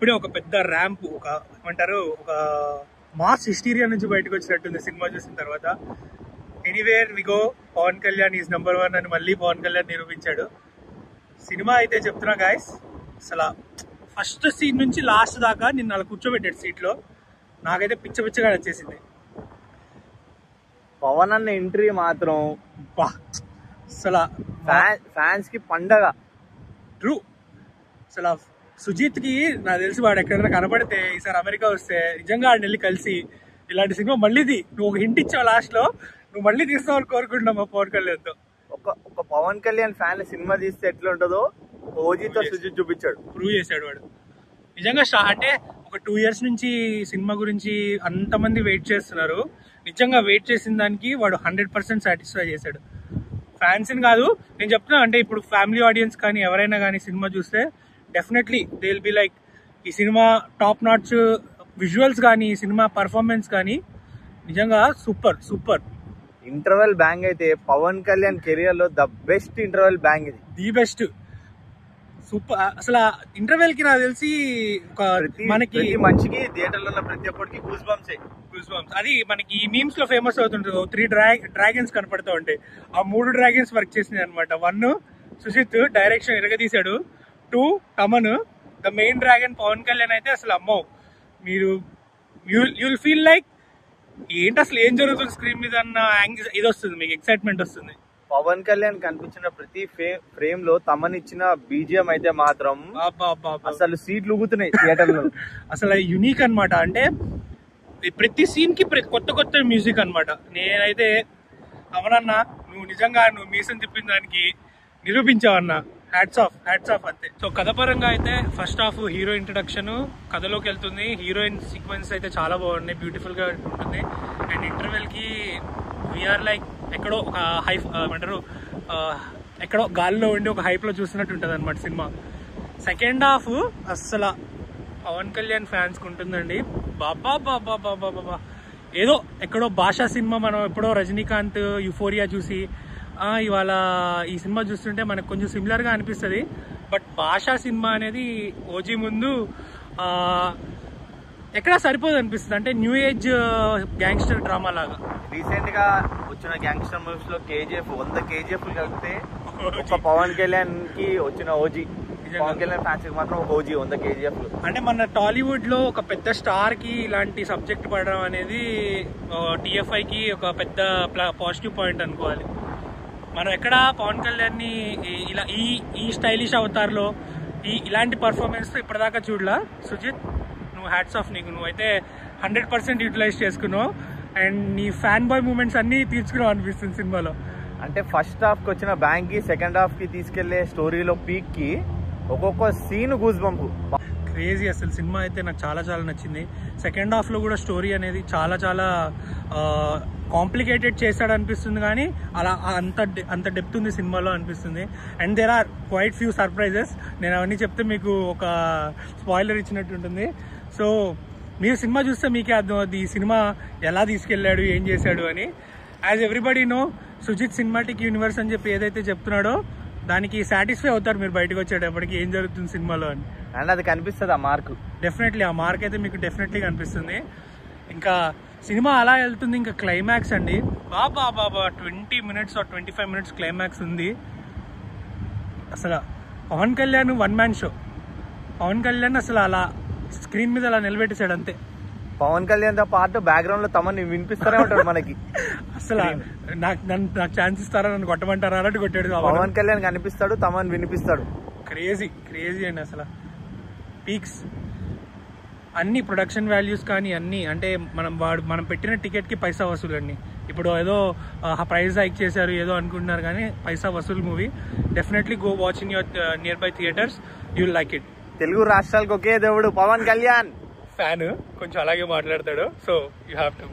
ఇప్పుడే ఒక పెద్ద ర్యాంప్, ఒక ఏమంటారు, ఒక మాస్ హిస్టీరియా నుంచి బయటకు వచ్చినట్టుంది సినిమా చూసిన తర్వాత. Anywhere we go, Pawan Kalyan is number 1 అని మళ్ళీ పవన్ కళ్యాణ్ నిరూపించాడు. సినిమా అయితే చెప్తున్నా గాయస్, అసలు ఫస్ట్ సీన్ నుంచి లాస్ట్ దాకా నిన్ను అలా కూర్చోబెట్టాడు సీట్లో. నాకైతే పిచ్చ పిచ్చగా నచ్చేసింది. పవన్ అన్న ఎంట్రీ మాత్రం అసలు ఫ్యాన్స్ కి పండగ. ట్రూ. అసలు సుజిత్ కి నాకు తెలిసి వాడు ఎక్కడైనా కనపడితే ఈసారి అమెరికా వస్తే నిజంగా ఆడిని వెళ్ళి కలిసి ఇలాంటి సినిమా మళ్ళీది, నువ్వు ఒక హింట్ ఇచ్చావు లాస్ట్ లో, నువ్వు మళ్ళీ తీస్తావని కోరుకుంటున్నాం మా పవన్ కళ్యాణ్ తో. ఒక పవన్ కళ్యాణ్ ఫ్యాన్ సినిమా తీస్తే ఎట్లా ఉంటుందో ఓజీతో సుజిత్ చూపించాడు, ప్రూవ్ చేశాడు వాడు. నిజంగా అంటే ఒక 2 years నుంచి సినిమా గురించి అంతమంది వెయిట్ చేస్తున్నారు. నిజంగా వెయిట్ చేసిన దానికి వాడు 100% సాటిస్ఫై చేశాడు. ఫ్యాన్స్ కాదు నేను చెప్తున్నా, అంటే ఇప్పుడు ఫ్యామిలీ ఆడియన్స్ కానీ ఎవరైనా కానీ సినిమా చూస్తే definitely they will be like, ఈ సినిమా టాప్ నాచ్ విజువల్స్ కానీ సినిమా పర్ఫార్మెన్స్ కానీ నిజంగా సూపర్ సూపర్. ఇంటర్వెల్ బ్యాంగ్ అయితే పవన్ కళ్యాణ్ కెరియర్ లో ద బెస్ట్ ఇంటర్వెల్ బ్యాంగ్ ఇది, ది బెస్ట్ సూపర్. అసలు ఇంటర్వెల్ కి నాకు తెలిసి మనకి మంచికి థియేటర్ లో ఉన్న ప్రతి ఒక్కరికి గూస్ బంప్స్. అది మనకి ఈ మీమ్స్ లో ఫేమస్ అవుతుంటుంది. 3 డ్రాగన్స్ కనపడుతూ ఉంటాయి. ఆ 3 డ్రాగన్స్ వర్క్ చేసినాయి అనమాట. 1 సుజిత్ డైరెక్షన్ ఎరగదీశాడు, 2 Thaman, the main dragon Pawan Kalyan అయితే అసలు అమ్మో, మీరు యుల్ ఫీల్ లైక్ ఏంటి అసలు ఏం జరుగుతుంది స్క్రీన్ మీద అన్న ఇది వస్తుంది, మీకు ఎక్సైట్మెంట్ వస్తుంది. పవన్ కళ్యాణ్ కనిపించిన ప్రతి ఫ్రేమ్ లో తమన్ ఇచ్చిన బీజిఎం అయితే మాత్రం అసలు సీట్లు ఊగుతున్నాయి థియేటర్ లో. అసలు యునిక్ అనమాట. అంటే ప్రతి సీన్ కి కొత్త కొత్త మ్యూజిక్ అనమాట. నేనైతే అవనన్నా, నువ్వు నిజంగా నువ్వు మీసం తిప్పిన దానికి నిరూపించావన్నా, హ్యాట్స్ ఆఫ్ అంతే. సో కథ పరంగా అయితే ఫస్ట్ హాఫ్ హీరో ఇంట్రడక్షన్ కథలోకి వెళ్తుంది. హీరోయిన్ సీక్వెన్స్ అయితే చాలా బాగున్నాయి, బ్యూటిఫుల్ గా ఉంటుంది. అండ్ ఇంటర్వెల్ కి వీఆర్ లైక్ ఎక్కడో ఒక ఏమంటారు, ఎక్కడో గాలిలో ఉండి ఒక హైప్ లో చూస్తున్నట్టు ఉంటుంది అనమాట సినిమా. సెకండ్ హాఫ్ అస్సలు పవన్ కళ్యాణ్ ఫ్యాన్స్ కు ఉంటుందండి. బాబా ఏదో ఎక్కడో భాషా సినిమా, మనం ఎప్పుడో రజనీకాంత్ యుఫోరియా చూసి ఇవాళ ఈ సినిమా చూస్తుంటే మనకు కొంచెం సిమిలర్ గా అనిపిస్తుంది. బట్ భాషా సినిమా అనేది ఓజీ ముందు ఎక్కడా సరిపోదు అనిపిస్తుంది. అంటే న్యూ ఏజ్ గ్యాంగ్స్టర్ డ్రామా లాగా. రీసెంట్ గా వచ్చిన గ్యాంగ్స్టర్ మూవీస్ లో KGF 100 KGF కలిపితే ఒక పవన్ కళ్యాణ్ కి వచ్చిన ఓజీ, పవన్ కళ్యాణ్ ఫ్యాన్స్ కి మాత్రం ఒక ఓజీ 100 KGF. అంటే మన టాలీవుడ్ లో ఒక పెద్ద స్టార్ కి ఇలాంటి సబ్జెక్ట్ పడడం అనేది TFI కి ఒక పెద్ద పాజిటివ్ పాయింట్ అనుకోవాలి. మనం ఎక్కడ పవన్ కళ్యాణ్ ని ఇలా ఈ స్టైలిష్ అవతార్ లో ఇలాంటి పర్ఫార్మెన్స్ ఇప్పటిదాకా చూడలా. సుజిత్, నువ్వు హ్యాట్స్ ఆఫ్ నీకు. నువ్వైతే 100% యూటిలైజ్ చేసుకున్నావు అండ్ నీ ఫ్యాన్ బాయ్ మూమెంట్స్ అన్ని తీర్చుకున్నావు అనిపిస్తుంది సినిమాలో. అంటే ఫస్ట్ హాఫ్ కి వచ్చిన బ్యాంక్ కి సెకండ్ హాఫ్ కి తీసుకెళ్లే స్టోరీలో పీక్ కి ఒక్కొక్క సీన్ గూస్ బంప్ క్రేజీ. అసలు సినిమా అయితే నాకు చాలా చాలా నచ్చింది. సెకండ్ హాఫ్ లో కూడా స్టోరీ అనేది చాలా చాలా కాంప్లికేటెడ్ చేశాడు అనిపిస్తుంది, కానీ అలా అంత డెప్త్ ఉంది సినిమాలో అనిపిస్తుంది. And there are quite few surprises. నేను అవన్నీ చెప్తే మీకు ఒక స్పాయిలర్ ఇచ్చినట్టు ఉంటుంది. సో మీరు సినిమా చూస్తే మీకే అర్థం అవుతుంది ఈ సినిమా ఎలా తీసుకెళ్లాడు, ఏం చేశాడు అని. As everybody know, Sujeeth cinematic universe అని చెప్పి ఏదైతే చెప్తున్నాడో దానికి సాటిస్ఫై అవుతారు మీరు బయటకు వచ్చేటప్పటికి ఏం జరుగుతుంది సినిమాలో అని. అండ్ అది కనిపిస్తుంది ఆ మార్క్. డెఫినెట్లీ ఆ మార్క్ అయితే మీకు డెఫినెట్లీ కనిపిస్తుంది. ఇంకా సినిమా అలా వెళ్తుంది. ఇంకా క్లైమాక్స్ అండి, బాబా 20 minutes or 25 minutes క్లైమాక్స్ ఉంది. అసలు పవన్ కళ్యాణ్ 1 man షో. పవన్ కళ్యాణ్ అసలు అలా స్క్రీన్ మీద అలా నిలబెట్టేశాడు అంతే. పవన్ కళ్యాణ్ తో పాటు బ్యాక్గ్రౌండ్ లో తమని వినిపిస్తూనే ఉంటాడు మనకి. అసలు నాకు ఛాన్స్ ఇస్తారా, నన్ను కొట్టమంటారా అన్నట్టు కొట్టాడు. పవన్ కళ్యాణ్ కనిపిస్తాడు, తమన్ వినిపిస్తాడు. క్రేజీ అండి అసలు. పీక్స్ అన్ని ప్రొడక్షన్ వాల్యూస్ కానీ అన్ని, అంటే మనం పెట్టిన టికెట్ కి పైసా వసూలు అండి. ఇప్పుడు ఏదో ప్రైస్ హైక్ చేశారు ఏదో అనుకుంటున్నారు, కానీ పైసా వసూలు movie. Definitely go watch in your near by theatres, you will like it. Telugu రాష్ట్రాలకు ఒకే దేవుడు పవన్ కళ్యాణ్. ఫ్యాన్ కొంచెం అలాగే మాట్లాడతాడు, సో యూ హ్యావ్ టు